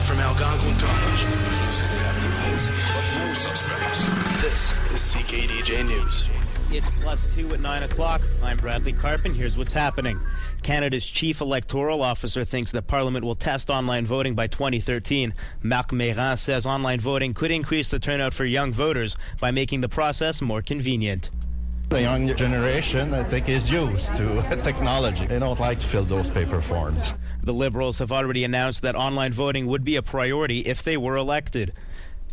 from Algonquin College. No suspects. This is CKDJ News. It's +2 at 9 o'clock. I'm Bradley Karp, and here's what's happening. Canada's chief electoral officer thinks that Parliament will test online voting by 2013. Marc Méran says online voting could increase the turnout for young voters by making the process more convenient. The young generation, I think, is used to technology. They don't like to fill those paper forms. The Liberals have already announced that online voting would be a priority if they were elected.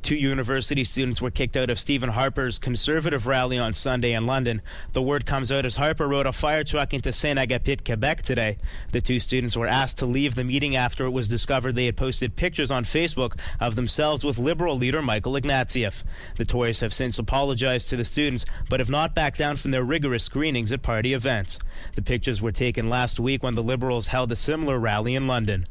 2 university students were kicked out of Stephen Harper's Conservative rally on Sunday in London. The word comes out as Harper rode a fire truck into Saint-Agapit, Quebec today. The 2 students were asked to leave the meeting after it was discovered they had posted pictures on Facebook of themselves with Liberal leader Michael Ignatieff. The Tories have since apologized to the students, but have not backed down from their rigorous screenings at party events. The pictures were taken last week when the Liberals held a similar rally in London.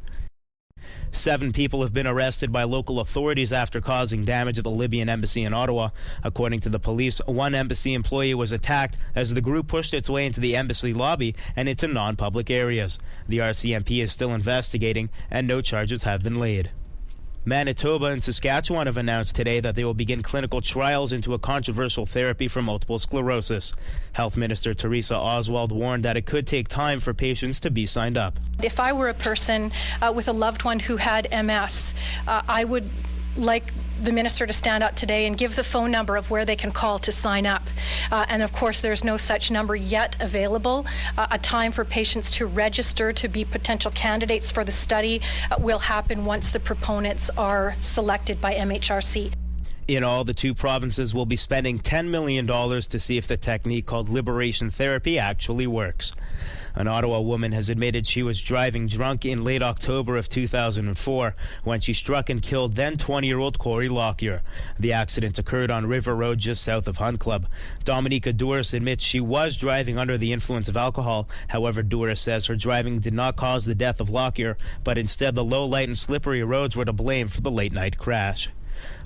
7 people have been arrested by local authorities after causing damage at the Libyan embassy in Ottawa. According to the police, 1 embassy employee was attacked as the group pushed its way into the embassy lobby and into non-public areas. The RCMP is still investigating, and no charges have been laid. Manitoba and Saskatchewan have announced today that they will begin clinical trials into a controversial therapy for multiple sclerosis. Health Minister Teresa Oswald warned that it could take time for patients to be signed up. If I were a person with a loved one who had MS, I would like the minister to stand up today and give the phone number of where they can call to sign up. And of course, there's no such number yet available. A time for patients to register to be potential candidates for the study will happen once the proponents are selected by MHRC. In all, the 2 provinces will be spending $10 million to see if the technique called liberation therapy actually works. An Ottawa woman has admitted she was driving drunk in late October of 2004 when she struck and killed then 20-year-old Corey Lockyer. The accident occurred on River Road just south of Hunt Club. Dominica Douris admits she was driving under the influence of alcohol. However, Douris says her driving did not cause the death of Lockyer, but instead the low light and slippery roads were to blame for the late-night crash.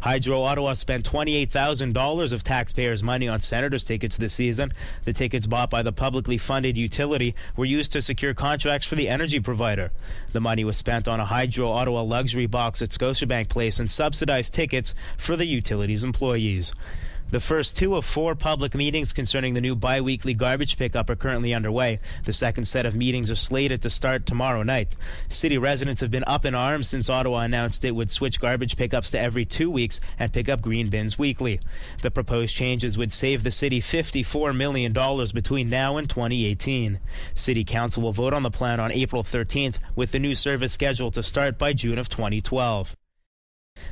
Hydro Ottawa spent $28,000 of taxpayers' money on Senators tickets this season. The tickets bought by the publicly funded utility were used to secure contracts for the energy provider. The money was spent on a Hydro Ottawa luxury box at Scotiabank Place and subsidized tickets for the utility's employees. The first 2 of 4 public meetings concerning the new bi-weekly garbage pickup are currently underway. The second set of meetings are slated to start tomorrow night. City residents have been up in arms since Ottawa announced it would switch garbage pickups to every 2 weeks and pick up green bins weekly. The proposed changes would save the city $54 million between now and 2018. City Council will vote on the plan on April 13th, with the new service scheduled to start by June of 2012.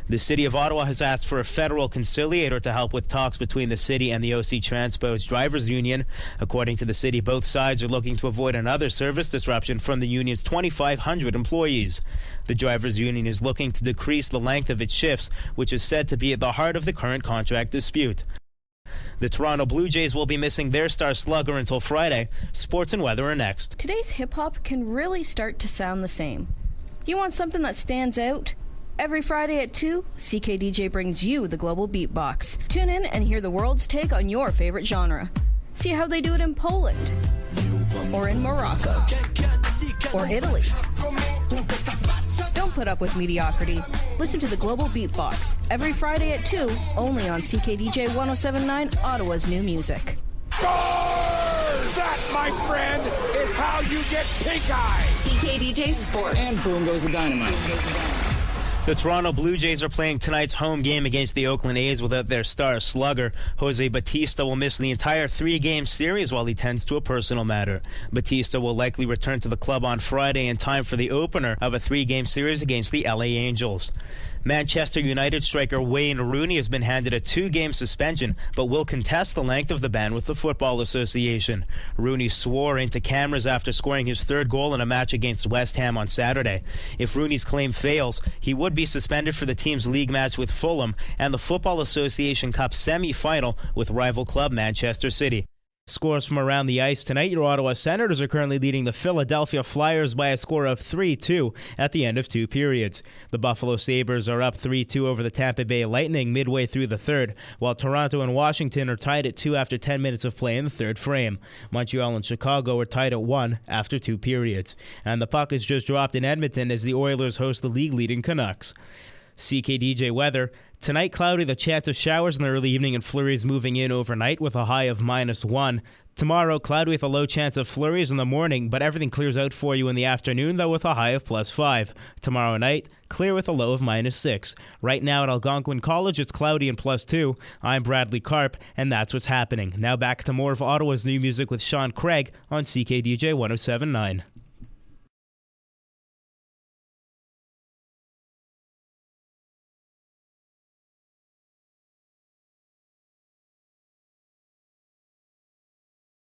The City of Ottawa has asked for a federal conciliator to help with talks between the city and the OC Transpo's Drivers Union. According to the city, both sides are looking to avoid another service disruption from the union's 2,500 employees. The Drivers Union is looking to decrease the length of its shifts, which is said to be at the heart of the current contract dispute. The Toronto Blue Jays will be missing their star slugger until Friday. Sports and weather are next. Today's hip-hop can really start to sound the same. You want something that stands out? Every Friday at 2, CKDJ brings you the Global Beatbox. Tune in and hear the world's take on your favorite genre. See how they do it in Poland, or in Morocco, or Italy. Don't put up with mediocrity. Listen to the Global Beatbox every Friday at 2, only on CKDJ 107.9, Ottawa's new music. That, my friend, is how you get pink eye. CKDJ Sports. And boom goes the dynamite. The Toronto Blue Jays are playing tonight's home game against the Oakland A's without their star slugger. Jose Bautista will miss the entire 3-game series while he tends to a personal matter. Bautista will likely return to the club on Friday in time for the opener of a 3-game series against the LA Angels. Manchester United striker Wayne Rooney has been handed a 2-game suspension, but will contest the length of the ban with the Football Association. Rooney swore into cameras after scoring his 3rd goal in a match against West Ham on Saturday. If Rooney's claim fails, he would be suspended for the team's league match with Fulham and the Football Association Cup semi-final with rival club Manchester City. Scores from around the ice tonight. Your Ottawa Senators are currently leading the Philadelphia Flyers by a score of 3-2 at the end of 2 periods. The Buffalo Sabres are up 3-2 over the Tampa Bay Lightning midway through the third, while Toronto and Washington are tied at 2 after 10 minutes of play in the third frame. Montreal and Chicago are tied at 1 after 2 periods. And the puck is just dropped in Edmonton as the Oilers host the league-leading Canucks. CKDJ weather. Tonight, cloudy, the chance of showers in the early evening and flurries moving in overnight with a high of -1. Tomorrow, cloudy with a low chance of flurries in the morning, but everything clears out for you in the afternoon, though, with a high of +5. Tomorrow night, clear with a low of -6. Right now at Algonquin College, it's cloudy and +2. I'm Bradley Karp, and that's what's happening. Now back to more of Ottawa's new music with Sean Craig on CKDJ 107.9.